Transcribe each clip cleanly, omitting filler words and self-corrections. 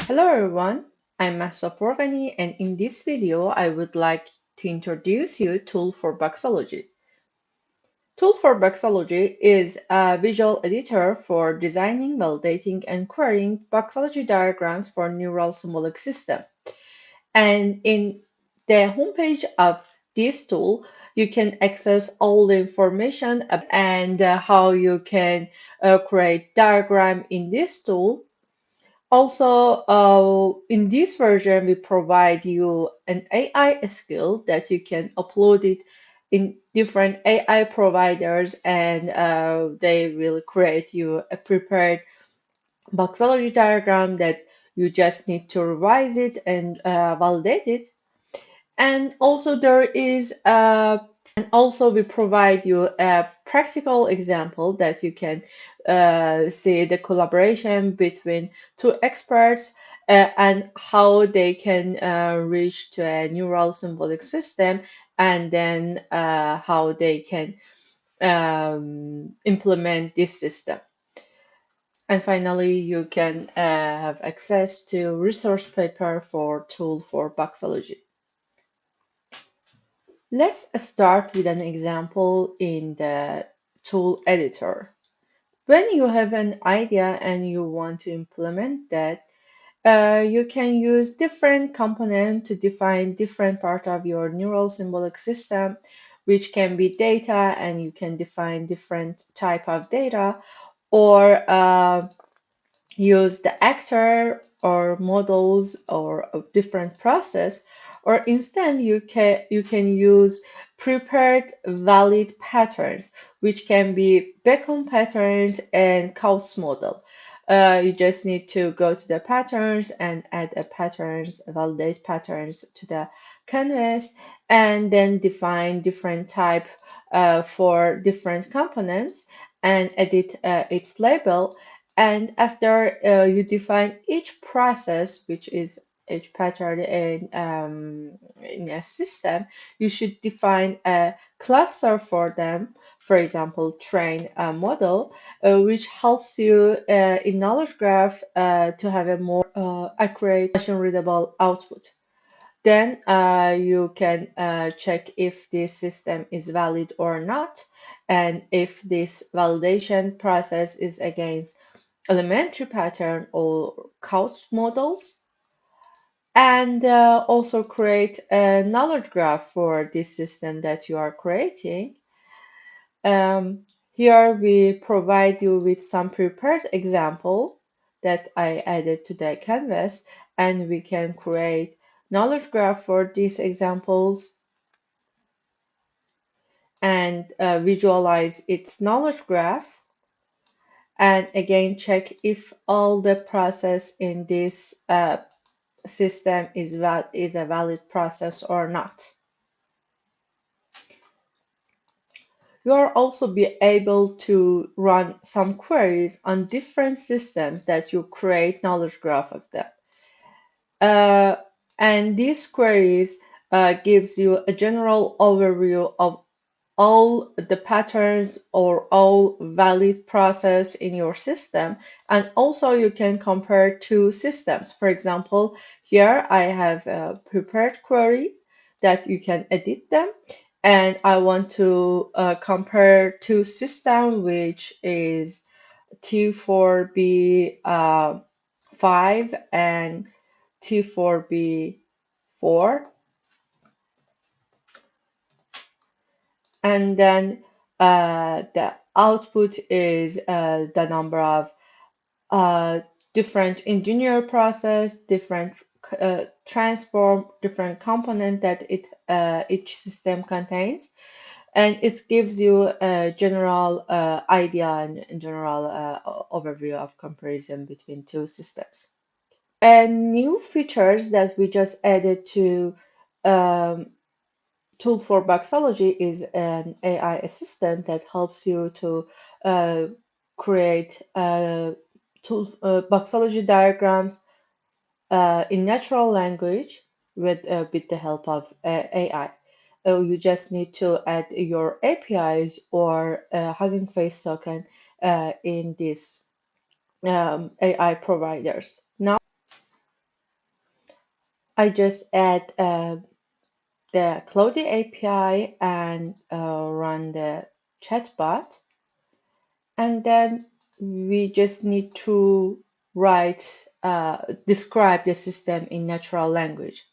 Hello everyone, I'm Mahsa Porgani, and in this video I would like to introduce you Tool4Boxology. Tool4Boxology is a visual editor for designing, validating, and querying boxology diagrams for neural symbolic system. And in the homepage of this tool, you can access all the information and how you can create diagram in this tool. Also, in this version, we provide you an AI skill that you can upload it in different AI providers, and they will create you a prepared boxology diagram that you just need to revise it and validate it. And also there is and also we provide you a practical example that you can see the collaboration between two experts and how they can reach to a neural symbolic system, and then how they can implement this system. And finally, you can have access to resource paper for Tool4Boxology. Let's start with an example in the tool editor. When you have an idea and you want to implement that, you can use different components to define different part of your neural symbolic system, which can be data, and you can define different type of data, or use the actor or models or a different process, or instead you can use prepared valid patterns, which can be beacon patterns and Kaus model. You just need to go to the patterns and add a patterns, validate patterns to the canvas, and then define different type for different components and edit its label. And after you define each process, which is each pattern in a system, you should define a cluster for them. For example, train a model, which helps you in knowledge graph to have a more accurate, machine-readable output. Then you can check if this system is valid or not, and if this validation process is against elementary pattern or couch models, and also create a knowledge graph for this system that you are creating. Here we provide you with some prepared example that I added to the canvas, and we can create knowledge graph for these examples and visualize its knowledge graph, and again check if all the process in this system is a valid process or not. You will also be able to run some queries on different systems that you create knowledge graph of them. And these queries gives you a general overview of all the patterns or all valid process in your system. And also you can compare two systems. For example, here I have a prepared query that you can edit them. And I want to compare two systems, which is T4B5 and T4B4. And then the output is the number of different engineer process, different transform, different component that each system contains, and it gives you a general idea and general overview of comparison between two systems. And new features that we just added to um, Tool4Boxology is an AI assistant that helps you to create boxology diagrams in natural language with the help of AI. You just need to add your APIs or Hugging Face token in these AI providers. Now I just add the Cloudy API and run the chatbot, and then we just need to write, describe the system in natural language.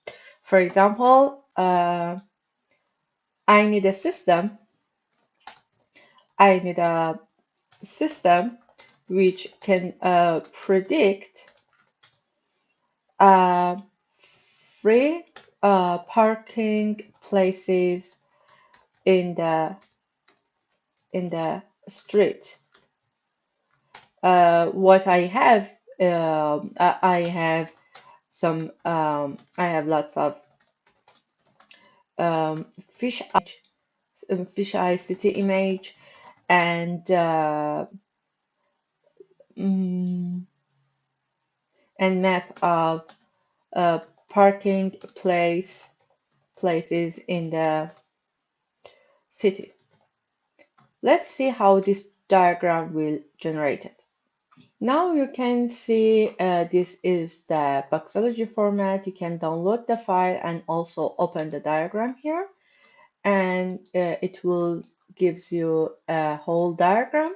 For example, I need a system. I need a system which can predict uh, free parking places in the street. What I have, I have some, I have lots of fish fisheye city image and mm, and map of uh, parking places in the city. Let's see how this diagram will generate it. Now you can see this is the Boxology format. You can download the file and also open the diagram here, and it will gives you a whole diagram.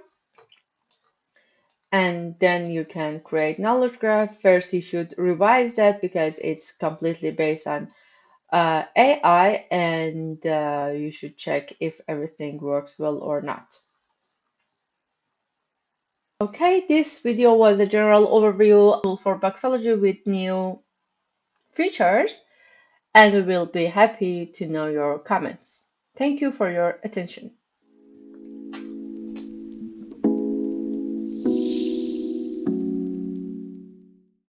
And then you can create knowledge graph. First, you should revise that because it's completely based on AI, and you should check if everything works well or not. Okay, this video was a general overview of Tool4Boxology with new features, and we will be happy to know your comments. Thank you for your attention.